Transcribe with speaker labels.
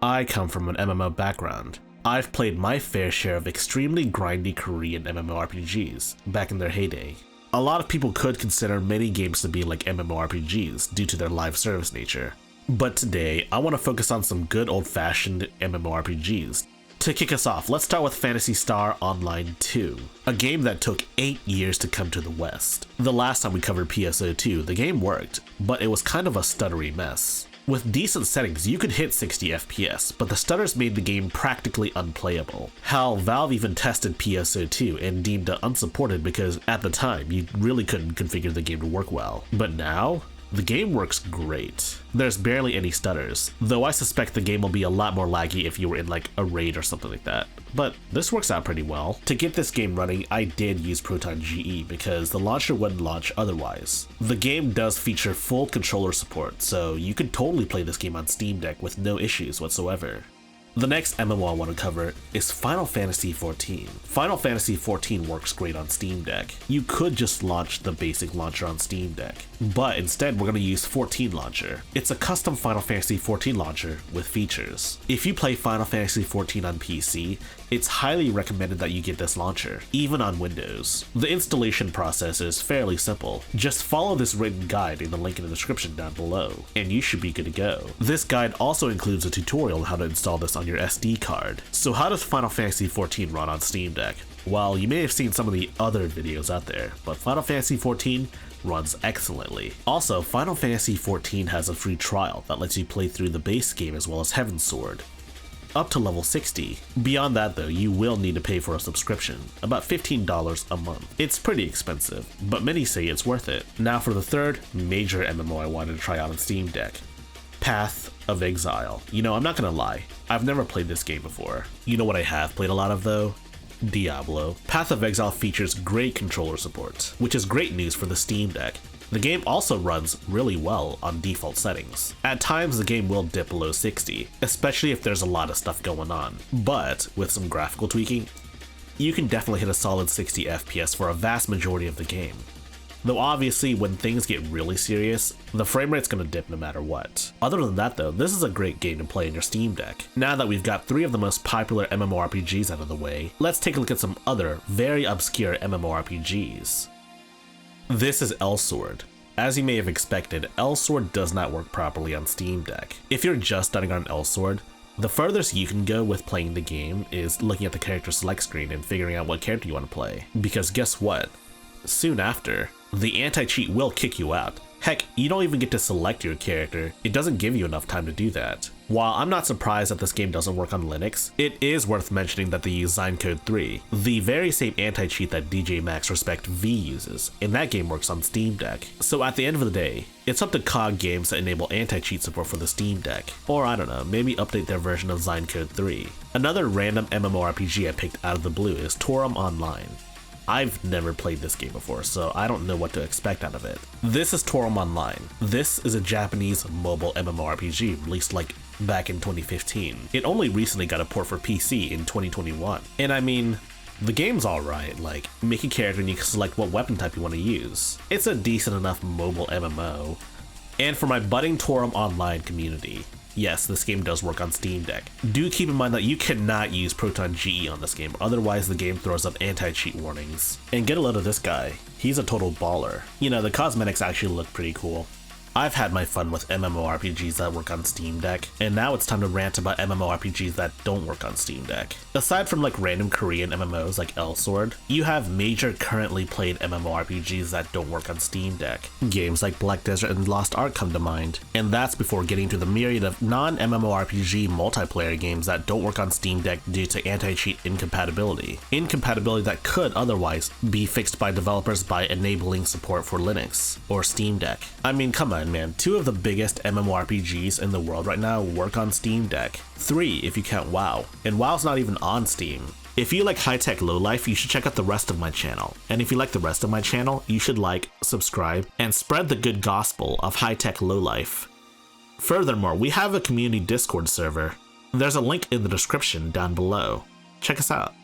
Speaker 1: I come from an MMO background. I've played my fair share of extremely grindy Korean MMORPGs back in their heyday. A lot of people could consider many games to be like MMORPGs due to their live service nature. But today, I want to focus on some good old-fashioned MMORPGs. To kick us off, let's start with Fantasy Online 2, a game that took 8 years to come to the West. The last time we covered PSO2, the game worked, but it was kind of a stuttery mess. With decent settings, you could hit 60 FPS, but the stutters made the game practically unplayable. Hell, Valve even tested PSO2 and deemed it unsupported because at the time, you really couldn't configure the game to work well. But now, the game works great. There's barely any stutters, though I suspect the game will be a lot more laggy if you were in like a raid or something like that. But this works out pretty well. To get this game running, I did use Proton GE because the launcher wouldn't launch otherwise. The game does feature full controller support, so you could totally play this game on Steam Deck with no issues whatsoever. The next MMO I want to cover is Final Fantasy XIV. Final Fantasy XIV works great on Steam Deck. You could just launch the basic launcher on Steam Deck, but instead we're going to use 14 Launcher. It's a custom Final Fantasy XIV launcher with features. If you play Final Fantasy XIV on PC, it's highly recommended that you get this launcher, even on Windows. The installation process is fairly simple. Just follow this written guide in the link in the description down below, and you should be good to go. This guide also includes a tutorial on how to install this on your SD card. So how does Final Fantasy XIV run on Steam Deck? Well, you may have seen some of the other videos out there, but Final Fantasy XIV runs excellently. Also, Final Fantasy XIV has a free trial that lets you play through the base game as well as Heavensward, up to level 60. Beyond that though, you will need to pay for a subscription, about $15 a month. It's pretty expensive, but many say it's worth it. Now for the third major MMO I wanted to try out on Steam Deck, Path of Exile. You know, I'm not gonna lie, I've never played this game before. You know what I have played a lot of though? Diablo. Path of Exile features great controller support, which is great news for the Steam Deck. The game also runs really well on default settings. At times the game will dip below 60, especially if there's a lot of stuff going on, but with some graphical tweaking, you can definitely hit a solid 60 FPS for a vast majority of the game. Though obviously when things get really serious, the frame rate's gonna dip no matter what. Other than that though, this is a great game to play in your Steam Deck. Now that we've got 3 of the most popular MMORPGs out of the way, let's take a look at some other very obscure MMORPGs. This is Elsword. As you may have expected, Elsword does not work properly on Steam Deck. If you're just starting on Elsword, the furthest you can go with playing the game is looking at the character select screen and figuring out what character you want to play. Because guess what? Soon after, the anti-cheat will kick you out. Heck, you don't even get to select your character. It doesn't give you enough time to do that. While I'm not surprised that this game doesn't work on Linux, it is worth mentioning that they use Zinecode 3, the very same anti-cheat that DJ Max Respect V uses, and that game works on Steam Deck. So at the end of the day, it's up to COG Games to enable anti-cheat support for the Steam Deck, or I don't know, maybe update their version of Zinecode 3. Another random MMORPG I picked out of the blue is Toram Online. I've never played this game before, so I don't know what to expect out of it. This is Toram Online. This is a Japanese mobile MMORPG released like back in 2015. It only recently got a port for PC in 2021. And I mean, the game's alright, like, make a character and you can select what weapon type you want to use. It's a decent enough mobile MMO. And for my budding Toram Online community, yes, this game does work on Steam Deck. Do keep in mind that you cannot use Proton GE on this game, otherwise the game throws up anti-cheat warnings. And get a load of this guy. He's a total baller. You know, the cosmetics actually look pretty cool. I've had my fun with MMORPGs that work on Steam Deck, and now it's time to rant about MMORPGs that don't work on Steam Deck. Aside from like random Korean MMOs like Elsword, you have major currently played MMORPGs that don't work on Steam Deck. Games like Black Desert and Lost Ark come to mind, and that's before getting to the myriad of non-MMORPG multiplayer games that don't work on Steam Deck due to anti-cheat incompatibility. Incompatibility that could otherwise be fixed by developers by enabling support for Linux or Steam Deck. I mean, come on man, 2 of the biggest MMORPGs in the world right now work on Steam Deck. 3 if you count WoW, and WoW's not even on Steam. If you like high-tech lowlife, you should check out the rest of my channel. And if you like the rest of my channel, you should like, subscribe, and spread the good gospel of high-tech lowlife. Furthermore, we have a community Discord server. There's a link in the description down below. Check us out.